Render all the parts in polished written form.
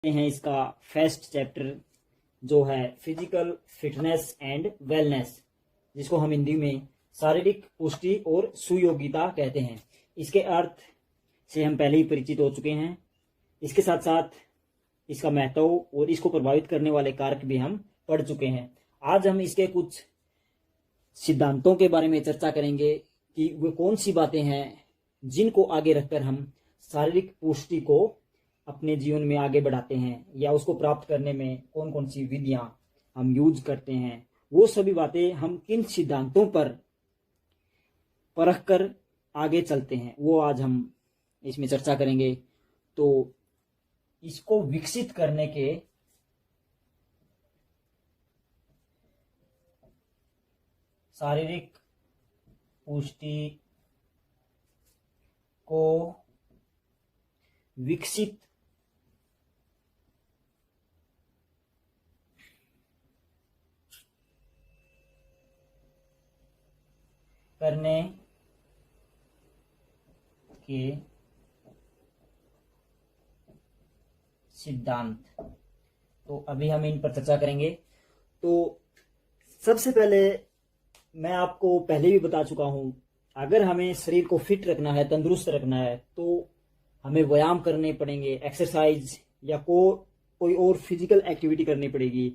हैं इसका first chapter जो है फिजिकल फिटनेस एंड वेलनेस, जिसको हम हिंदी में शारीरिक पुष्टि और सुयोग्यता कहते हैं। इसके अर्थ से हम पहले ही परिचित हो चुके हैं। इसके साथ साथ इसका महत्व और इसको प्रभावित करने वाले कारक भी हम पढ़ चुके हैं। आज हम इसके कुछ सिद्धांतों के बारे में चर्चा करेंगे कि वे कौन सी बातें हैं जिनको आगे रखकर हम शारीरिक पुष्टि को अपने जीवन में आगे बढ़ाते हैं, या उसको प्राप्त करने में कौन कौन सी विधियां हम यूज करते हैं। वो सभी बातें हम किन सिद्धांतों पर परख कर आगे चलते हैं, वो आज हम इसमें चर्चा करेंगे। तो इसको विकसित करने के शारीरिक पुष्टि को विकसित करने के सिद्धांत, तो अभी हम इन पर चर्चा करेंगे। तो सबसे पहले मैं आपको पहले भी बता चुका हूं, अगर हमें शरीर को फिट रखना है, तंदुरुस्त रखना है, तो हमें व्यायाम करने पड़ेंगे, एक्सरसाइज या कोई और फिजिकल एक्टिविटी करनी पड़ेगी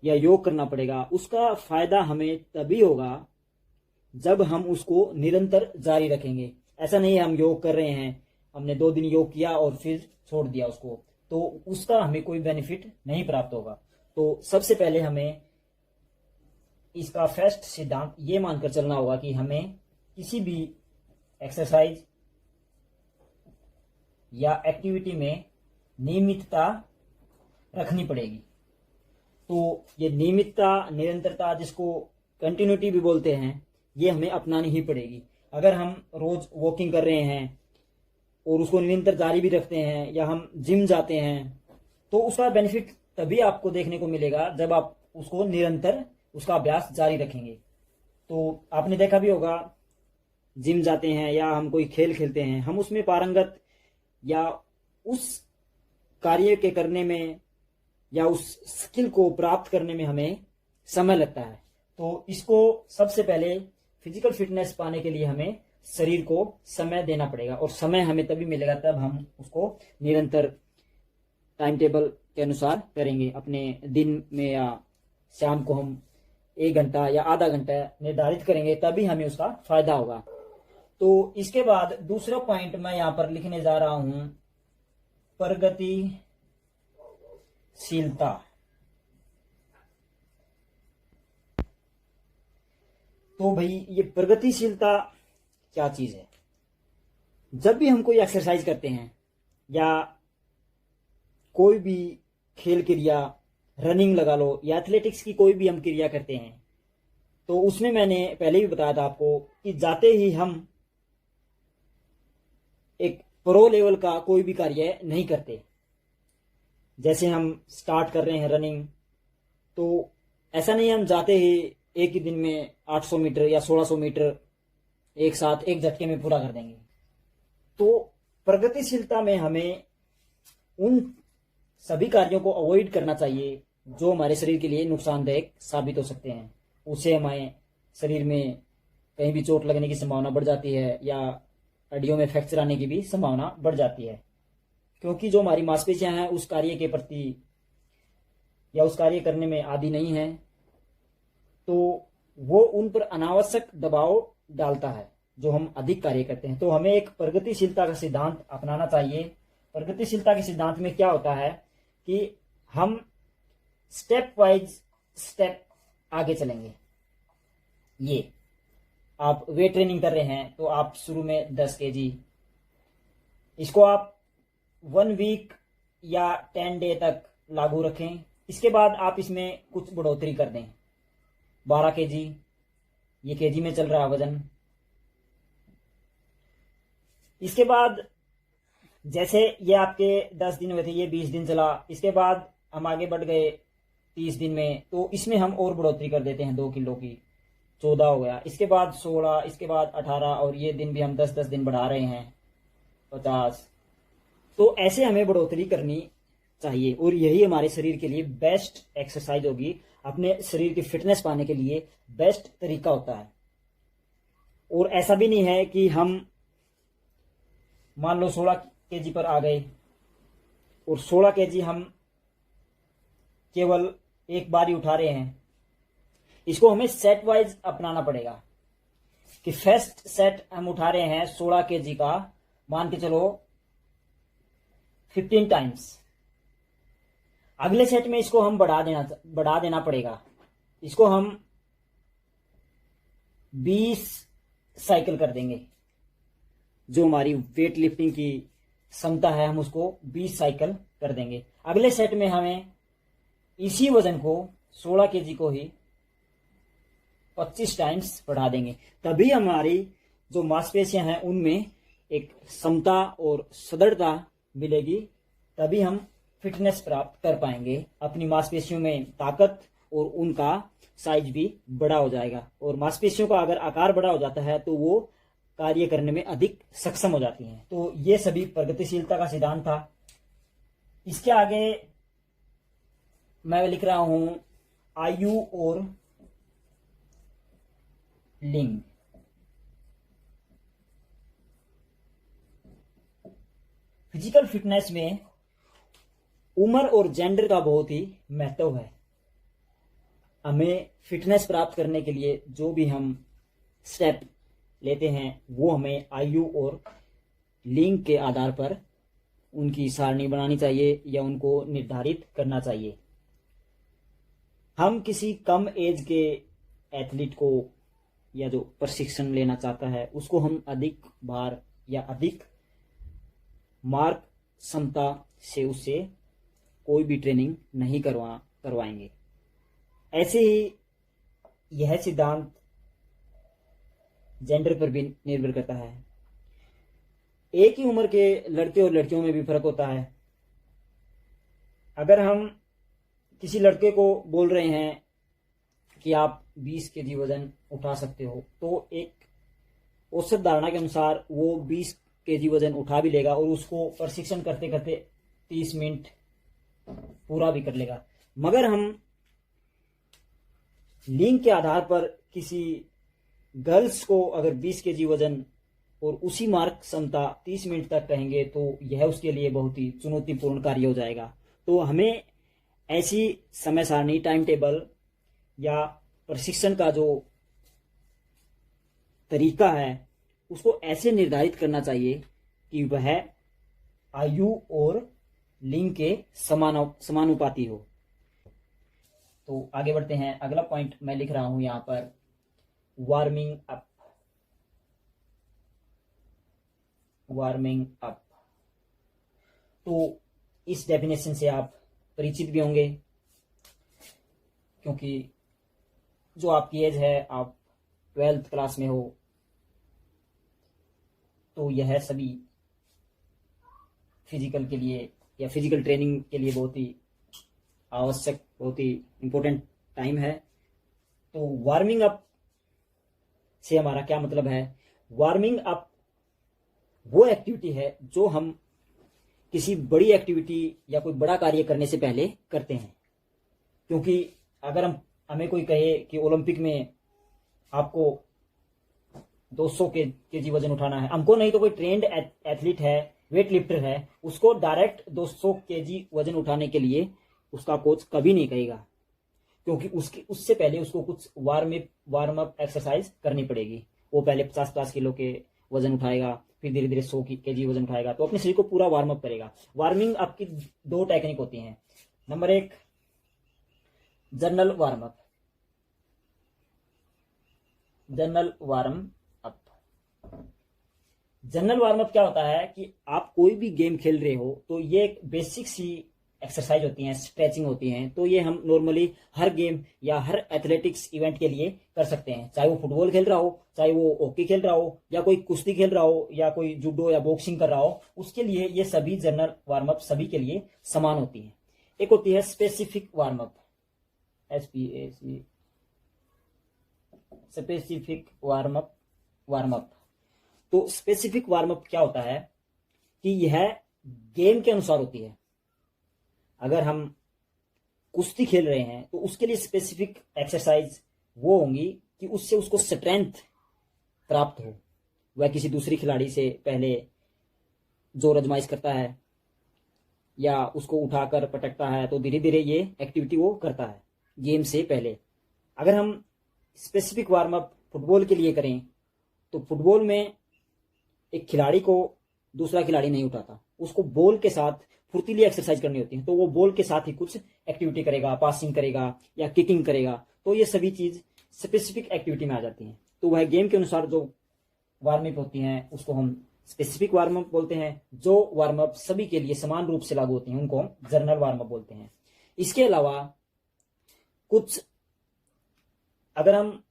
या योग करना पड़ेगा। उसका फायदा हमें तभी होगा जब हम उसको निरंतर जारी रखेंगे। ऐसा नहीं है हम योग कर रहे हैं, हमने 2 दिन योग किया और फिर छोड़ दिया उसको, तो उसका हमें कोई बेनिफिट नहीं प्राप्त होगा। तो सबसे पहले हमें इसका फर्स्ट सिद्धांत ये मानकर चलना होगा कि हमें किसी भी एक्सरसाइज या एक्टिविटी में नियमितता रखनी पड़ेगी। तो ये नियमितता, निरंतरता, जिसको कंटिन्यूटी भी बोलते हैं, ये हमें अपनानी ही पड़ेगी। अगर हम रोज वॉकिंग कर रहे हैं और उसको निरंतर जारी भी रखते हैं, या हम जिम जाते हैं, तो उसका बेनिफिट तभी आपको देखने को मिलेगा जब आप उसको निरंतर उसका अभ्यास जारी रखेंगे। तो आपने देखा भी होगा, जिम जाते हैं या हम कोई खेल खेलते हैं, हम उसमें पारंगत या उस कार्य के करने में या उस स्किल को प्राप्त करने में हमें समय लगता है। तो इसको सबसे पहले फिजिकल फिटनेस पाने के लिए हमें शरीर को समय देना पड़ेगा, और समय हमें तभी मिलेगा तब हम उसको निरंतर टाइम टेबल के अनुसार करेंगे। अपने दिन में या शाम को हम 1 घंटा या आधा घंटा निर्धारित करेंगे, तभी हमें उसका फायदा होगा। तो इसके बाद दूसरा पॉइंट मैं यहां पर लिखने जा रहा हूं, प्रगतिशीलता। तो भाई ये प्रगतिशीलता क्या चीज है? जब भी हम कोई एक्सरसाइज करते हैं या कोई भी खेल क्रिया, रनिंग लगा लो, या एथलेटिक्स की कोई भी हम क्रिया करते हैं, तो उसमें मैंने पहले भी बताया था आपको कि जाते ही हम एक प्रो लेवल का कोई भी कार्य नहीं करते। जैसे हम स्टार्ट कर रहे हैं रनिंग, तो ऐसा नहीं हम जाते ही एक ही दिन में 800 मीटर या 1600 मीटर एक साथ एक झटके में पूरा कर देंगे। तो प्रगतिशीलता में हमें उन सभी कार्यों को अवॉइड करना चाहिए जो हमारे शरीर के लिए नुकसानदायक साबित हो सकते हैं। उससे हमारे शरीर में कहीं भी चोट लगने की संभावना बढ़ जाती है, या हड्डियों में फ्रैक्चर आने की भी संभावना बढ़ जाती है, क्योंकि जो हमारी मांसपेशियां हैं उस कार्य के प्रति या उस कार्य करने में आदी नहीं है, तो वो उन पर अनावश्यक दबाव डालता है जो हम अधिक कार्य करते हैं। तो हमें एक प्रगतिशीलता का सिद्धांत अपनाना चाहिए। प्रगतिशीलता के सिद्धांत में क्या होता है कि हम स्टेप वाइज स्टेप आगे चलेंगे। ये आप वेट ट्रेनिंग कर रहे हैं, तो आप शुरू में 10 kg, इसको आप 1 वीक या 10 डे तक लागू रखें। इसके बाद आप इसमें कुछ बढ़ोतरी कर दें, 12 kg, ये kg में चल रहा वजन। इसके बाद जैसे ये आपके 10 दिन हुए थे, ये 20 दिन चला, इसके बाद हम आगे बढ़ गए 30 दिन में, तो इसमें हम और बढ़ोतरी कर देते हैं 2 किलो की, 14 हो गया, इसके बाद 16, इसके बाद 18, और ये दिन भी हम 10-10 दिन बढ़ा रहे हैं, 50। तो ऐसे हमें बढ़ोतरी करनी चाहिए, और यही हमारे शरीर के लिए बेस्ट एक्सरसाइज होगी, अपने शरीर की फिटनेस पाने के लिए बेस्ट तरीका होता है। और ऐसा भी नहीं है कि हम मान लो 16 केजी पर आ गए और 16 केजी हम केवल एक बार ही उठा रहे हैं। इसको हमें सेट वाइज अपनाना पड़ेगा कि फर्स्ट सेट हम उठा रहे हैं 16 केजी का, मान के चलो 15 टाइम्स। अगले सेट में इसको हम बढ़ा देना पड़ेगा। इसको हम 20 साइकिल कर देंगे। जो हमारी वेट लिफ्टिंग की क्षमता है हम उसको 20 साइकिल कर देंगे। अगले सेट में हमें इसी वजन को 16 केजी को ही 25 टाइम्स बढ़ा देंगे। तभी हमारी जो मांसपेशियां हैं उनमें एक समता और सदृढ़ता मिलेगी, तभी हम फिटनेस प्राप्त कर पाएंगे। अपनी मांसपेशियों में ताकत और उनका साइज भी बड़ा हो जाएगा, और मांसपेशियों का अगर आकार बड़ा हो जाता है तो वो कार्य करने में अधिक सक्षम हो जाती हैं। तो ये सभी प्रगतिशीलता का सिद्धांत था। इसके आगे मैं लिख रहा हूं आयु और लिंग। फिजिकल फिटनेस में उम्र और जेंडर का बहुत ही महत्व है। हमें फिटनेस प्राप्त करने के लिए जो भी हम स्टेप लेते हैं वो हमें आयु और लिंग के आधार पर उनकी सारणी बनानी चाहिए या उनको निर्धारित करना चाहिए। हम किसी कम एज के एथलीट को या जो प्रशिक्षण लेना चाहता है उसको हम अधिक भार या अधिक मार्क क्षमता से उससे कोई भी ट्रेनिंग नहीं करवाएंगे। ऐसे ही यह सिद्धांत जेंडर पर भी निर्भर करता है। एक ही उम्र के लड़के और लड़कियों में भी फर्क होता है। अगर हम किसी लड़के को बोल रहे हैं कि आप 20 केजी वजन उठा सकते हो, तो एक औसत धारणा के अनुसार वो 20 केजी वजन उठा भी लेगा और उसको प्रशिक्षण करते करते 30 मिनट पूरा भी कर लेगा। मगर हम लिंग के आधार पर किसी गर्ल्स को अगर 20 केजी वजन और उसी मार्क क्षमता 30 मिनट तक कहेंगे तो यह उसके लिए बहुत ही चुनौतीपूर्ण कार्य हो जाएगा। तो हमें ऐसी समय सारणी, टाइम टेबल या प्रशिक्षण का जो तरीका है उसको ऐसे निर्धारित करना चाहिए कि वह आयु और लिंग के समानुपाती हो। तो आगे बढ़ते हैं। अगला पॉइंट मैं लिख रहा हूं यहां पर वार्मिंग अप। वार्मिंग अप, तो इस डेफिनेशन से आप परिचित भी होंगे, क्योंकि जो आपकी एज है, आप 12th क्लास में हो, तो यह सभी फिजिकल के लिए या फिजिकल ट्रेनिंग के लिए बहुत ही आवश्यक, बहुत ही इंपॉर्टेंट टाइम है। तो वार्मिंग अप से हमारा क्या मतलब है? वार्मिंग अप वो एक्टिविटी है जो हम किसी बड़ी एक्टिविटी या कोई बड़ा कार्य करने से पहले करते हैं। क्योंकि अगर हमें कोई कहे कि ओलंपिक में आपको 200 केजी वजन उठाना है, हमको नहीं तो कोई ट्रेंड एथलीट है, वेट लिफ्टर है, उसको डायरेक्ट 200 केजी वजन उठाने के लिए उसका कोच कभी नहीं कहेगा, क्योंकि उससे पहले उसको कुछ वार्म अप एक्सरसाइज करनी पड़ेगी। वो पहले 50 किलो के वजन उठाएगा, फिर धीरे धीरे 100 केजी वजन उठाएगा, तो अपने शरीर को पूरा वार्म अप करेगा। वार्मिंग अप की 2 टेक्निक होती हैं। Number 1 general warm up. General warm up क्या होता है कि आप कोई भी गेम खेल रहे हो तो ये एक बेसिक सी एक्सरसाइज होती हैं, स्ट्रेचिंग होती हैं। तो ये हम नॉर्मली हर गेम या हर एथलेटिक्स इवेंट के लिए कर सकते हैं, चाहे वो फुटबॉल खेल रहा हो, चाहे वो हॉकी खेल रहा हो, या कोई कुश्ती खेल रहा हो, या कोई जूडो या बॉक्सिंग कर रहा हो, उसके लिए ये सभी जनरल वार्म अप सभी के लिए समान होती है। एक होती है specific warm up, SPAC, specific warm up. तो स्पेसिफिक वार्म अप क्या होता है कि यह गेम के अनुसार होती है। अगर हम कुश्ती खेल रहे हैं तो उसके लिए स्पेसिफिक एक्सरसाइज वो होंगी कि उससे उसको स्ट्रेंथ प्राप्त हो। वह किसी दूसरी खिलाड़ी से पहले जोर आजमाइश करता है या उसको उठाकर पटकता है, तो धीरे धीरे ये एक्टिविटी वो करता है गेम से पहले। अगर हम स्पेसिफिक वार्म अप फुटबॉल के लिए करें तो फुटबॉल में एक खिलाड़ी को दूसरा खिलाड़ी नहीं उठाता, उसको बॉल के साथ फुर्तीली एक्सरसाइज करनी होती है, तो वो बॉल के साथ ही कुछ एक्टिविटी करेगा, पासिंग करेगा या किकिंग करेगा। तो ये सभी चीज स्पेसिफिक एक्टिविटी में आ जाती हैं। तो वह गेम के अनुसार जो वार्म अप होती हैं उसको हम स्पेसिफिक वार्म अप बोलते हैं। जो वार्म अप सभी के लिए समान रूप से लागू होती हैं उनको हम जनरल वार्म अप बोलते हैं। इसके अलावा कुछ अगर हम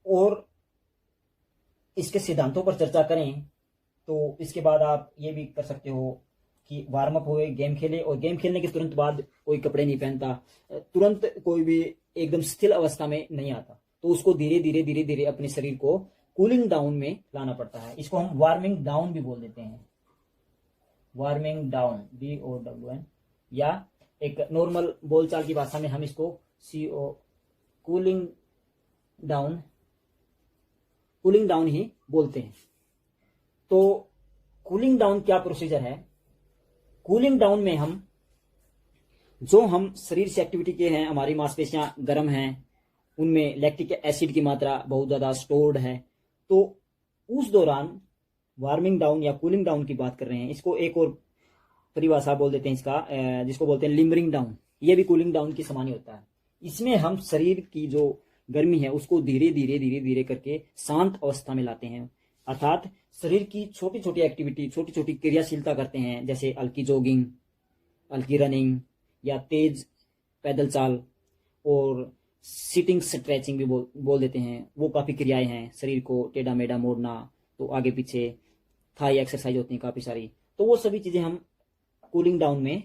और इसके सिद्धांतों पर चर्चा करें तो इसके बाद आप ये भी कर सकते हो कि वार्म अप हुए, गेम खेले, और गेम खेलने के तुरंत बाद कोई कपड़े नहीं पहनता, तुरंत कोई भी एकदम स्थिर अवस्था में नहीं आता, तो उसको धीरे धीरे धीरे धीरे अपने शरीर को कूलिंग डाउन में लाना पड़ता है। इसको हम वार्मिंग डाउन भी बोल देते हैं, वार्मिंग डाउन, DOWN, या एक नॉर्मल बोलचाल की भाषा में हम इसको CO कूलिंग डाउन ही बोलते हैं। तो कूलिंग डाउन क्या प्रोसीजर है? कूलिंग डाउन में हम शरीर से एक्टिविटी के हैं, हमारी मांसपेशियां गर्म हैं, उनमें लैक्टिक एसिड की मात्रा बहुत ज्यादा स्टोर्ड है, तो उस दौरान वार्मिंग डाउन या कूलिंग डाउन की बात कर रहे हैं। इसको एक और परिभाषा बोल देते हैं इसका, जिसको बोलते हैं लिमरिंग डाउन। ये भी कूलिंग डाउन के समान ही होता है। इसमें हम शरीर की जो गर्मी है उसको धीरे धीरे धीरे धीरे करके शांत अवस्था में लाते हैं, अर्थात शरीर की छोटी छोटी एक्टिविटी, छोटी छोटी क्रियाशीलता करते हैं, जैसे हल्की जॉगिंग, हल्की रनिंग या तेज पैदल चाल, और सिटिंग स्ट्रेचिंग भी बोल देते हैं। वो काफ़ी क्रियाएं हैं, शरीर को टेढ़ा मेढ़ा मोड़ना, तो आगे पीछे थाई एक्सरसाइज होती हैं काफ़ी सारी। तो वो सभी चीज़ें हम कूलिंग डाउन में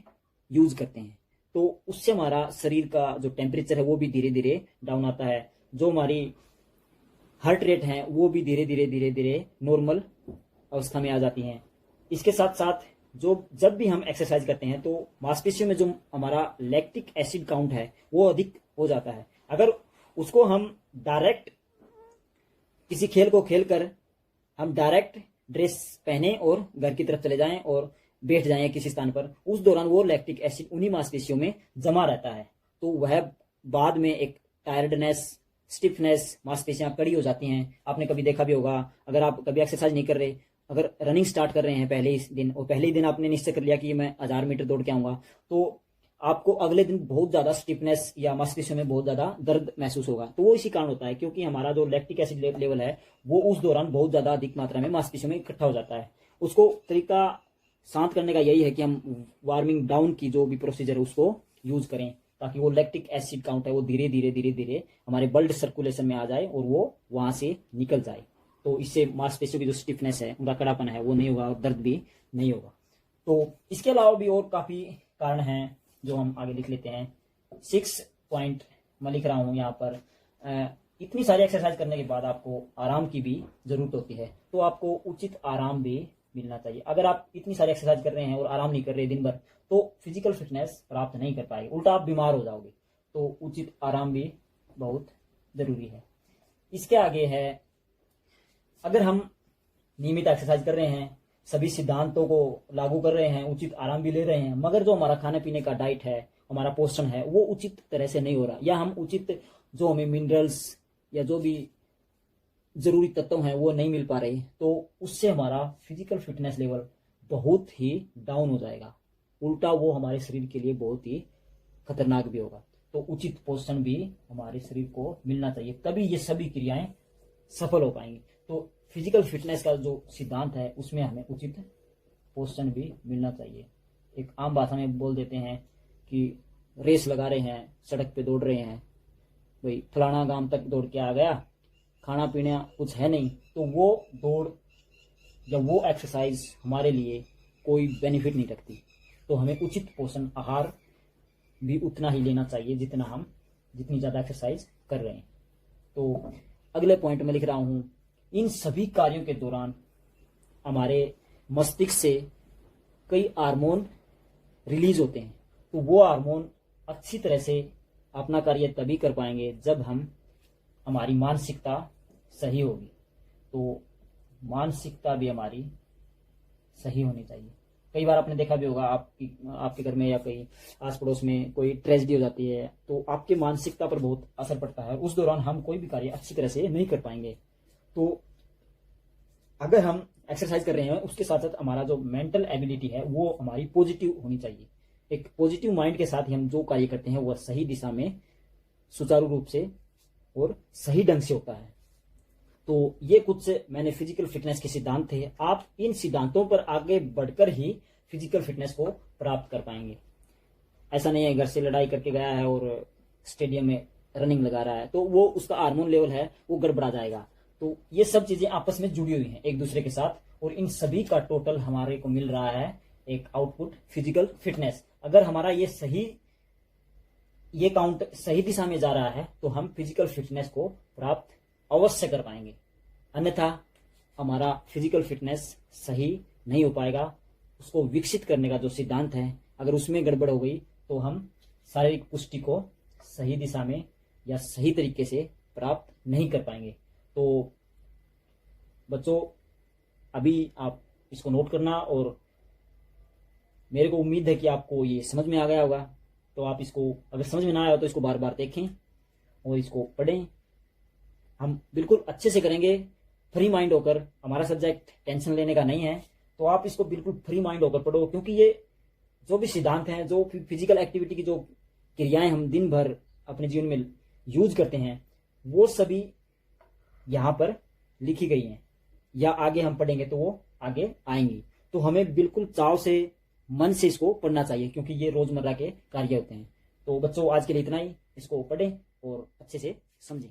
यूज करते हैं। तो उससे हमारा शरीर का जो टेम्परेचर है वो भी धीरे धीरे डाउन आता है, जो हमारी हार्ट रेट है वो भी धीरे धीरे धीरे धीरे नॉर्मल अवस्था में आ जाती हैं। इसके साथ साथ जब भी हम एक्सरसाइज करते हैं तो मांसपेशियों में जो हमारा लैक्टिक एसिड काउंट है वो अधिक हो जाता है। अगर उसको हम डायरेक्ट किसी खेल को खेलकर हम डायरेक्ट ड्रेस पहने और घर की तरफ चले जाएं और बैठ जाएं किसी स्थान पर, उस दौरान वो लैक्टिक एसिड उन्हीं मांसपेशियों में जमा रहता है, तो वह बाद में एक टायर्डनेस, स्टिफनेस, मांसपेशियां कड़ी हो जाती हैं। आपने कभी देखा भी होगा, अगर आप कभी एक्सरसाइज नहीं कर रहे, अगर रनिंग स्टार्ट कर रहे हैं पहले ही दिन, और पहले ही दिन आपने निश्चय कर लिया कि मैं 1000 मीटर दौड़ के आऊंगा, तो आपको अगले दिन बहुत ज्यादा स्टिफनेस या मांसपेशियों में बहुत ज्यादा दर्द महसूस होगा। तो वो इसी कारण होता है क्योंकि हमारा जो लैक्टिक एसिड लेवल है वो उस दौरान बहुत ज्यादा अधिक मात्रा में मांसपेशियों में इकट्ठा हो जाता है। उसको तरीका शांत करने का यही है कि हम वार्मिंग डाउन की जो भी प्रोसीजर है उसको यूज करें, ताकि वो लैक्टिक एसिड काउंट है वो धीरे धीरे धीरे धीरे हमारे ब्लड सर्कुलेशन में आ जाए और वो वहां से निकल जाए। तो इससे मांसपेशियों की जो स्टिफनेस है, उनका कड़ापन है वो नहीं होगा और दर्द भी नहीं होगा। तो इसके अलावा भी और काफी कारण हैं जो हम आगे लिख लेते हैं। 6 पॉइंट मैं लिख रहा हूं यहाँ पर। इतनी सारी एक्सरसाइज करने के बाद आपको आराम की भी जरूरत होती है, तो आपको उचित आराम भी मिलना चाहिए। अगर आप इतनी सारी एक्सरसाइज कर रहे हैं और आराम नहीं कर रहे दिन भर, तो फिजिकल फिटनेस प्राप्त नहीं कर पाएंगे, उल्टा आप बीमार हो जाओगे। तो उचित आराम भी बहुत जरूरी है। इसके आगे है, अगर हम नियमित एक्सरसाइज कर रहे हैं, सभी सिद्धांतों को लागू कर रहे हैं, उचित आराम भी ले रहे हैं, मगर जो हमारा खाने पीने का डाइट है, हमारा पोषण है, वो उचित तरह से नहीं हो रहा, या हम उचित जो हमें मिनरल्स या जो भी जरूरी तत्व हैं वो नहीं मिल पा रहे, तो उससे हमारा फिजिकल फिटनेस लेवल बहुत ही डाउन हो जाएगा। उल्टा वो हमारे शरीर के लिए बहुत ही खतरनाक भी होगा। तो उचित पोषण भी हमारे शरीर को मिलना चाहिए, तभी ये सभी क्रियाएं सफल हो पाएंगी। तो फिजिकल फिटनेस का जो सिद्धांत है उसमें हमें उचित पोषण भी मिलना चाहिए। एक आम भाषा में बोल देते हैं कि रेस लगा रहे हैं, सड़क पे दौड़ रहे हैं, भाई फलाना गांव तक दौड़ के आ गया, खाना पीना कुछ है नहीं, तो वो दौड़ या वो एक्सरसाइज हमारे लिए कोई बेनिफिट नहीं रखती। तो हमें उचित पोषण आहार भी उतना ही लेना चाहिए जितनी ज़्यादा एक्सरसाइज कर रहे हैं। तो अगले पॉइंट में लिख रहा हूँ, इन सभी कार्यों के दौरान हमारे मस्तिष्क से कई हार्मोन रिलीज होते हैं, तो वो हार्मोन अच्छी तरह से अपना कार्य तभी कर पाएंगे जब हमारी मानसिकता सही होगी। तो मानसिकता भी हमारी सही होनी चाहिए। कई बार आपने देखा भी होगा, आपके घर में या कहीं आस पड़ोस में कोई ट्रेजेडी हो जाती है तो आपके मानसिकता पर बहुत असर पड़ता है। उस दौरान हम कोई भी कार्य अच्छी तरह से नहीं कर पाएंगे। तो अगर हम एक्सरसाइज कर रहे हैं उसके साथ साथ हमारा जो मेंटल एबिलिटी है वो हमारी पॉजिटिव होनी चाहिए। एक पॉजिटिव माइंड के साथ ही हम जो कार्य करते हैं वह सही दिशा में सुचारू रूप से और सही ढंग से होता है। तो ये कुछ मैंने फिजिकल फिटनेस के सिद्धांत थे। आप इन सिद्धांतों पर आगे बढ़कर ही फिजिकल फिटनेस को प्राप्त कर पाएंगे। ऐसा नहीं है घर से लड़ाई करके गया है और स्टेडियम में रनिंग लगा रहा है तो वो उसका हार्मोन लेवल है वो गड़बड़ा जाएगा। तो ये सब चीजें आपस में जुड़ी हुई हैं एक दूसरे के साथ, और इन सभी का टोटल हमारे को मिल रहा है एक आउटपुट फिजिकल फिटनेस। अगर हमारा ये काउंट सही दिशा में जा रहा है तो हम फिजिकल फिटनेस को प्राप्त अवश्य कर पाएंगे, अन्यथा हमारा फिजिकल फिटनेस सही नहीं हो पाएगा। उसको विकसित करने का जो सिद्धांत है अगर उसमें गड़बड़ हो गई तो हम शारीरिक पुष्टि को सही दिशा में या सही तरीके से प्राप्त नहीं कर पाएंगे। तो बच्चों अभी आप इसको नोट करना, और मेरे को उम्मीद है कि आपको ये समझ में आ गया होगा। तो आप इसको अगर समझ में ना आया तो इसको बार बार देखें और इसको पढ़ें। हम बिल्कुल अच्छे से करेंगे फ्री माइंड होकर। हमारा सब्जेक्ट टेंशन लेने का नहीं है, तो आप इसको बिल्कुल फ्री माइंड होकर पढ़ो, क्योंकि ये जो भी सिद्धांत हैं, जो फिजिकल एक्टिविटी की जो क्रियाएं हम दिन भर अपने जीवन में यूज करते हैं वो सभी यहाँ पर लिखी गई हैं, या आगे हम पढ़ेंगे तो वो आगे आएंगी। तो हमें बिल्कुल चाव से मन से इसको पढ़ना चाहिए, क्योंकि ये रोजमर्रा के कार्य होते हैं। तो बच्चों आज के लिए इतना ही। इसको पढ़ें और अच्छे से समझें।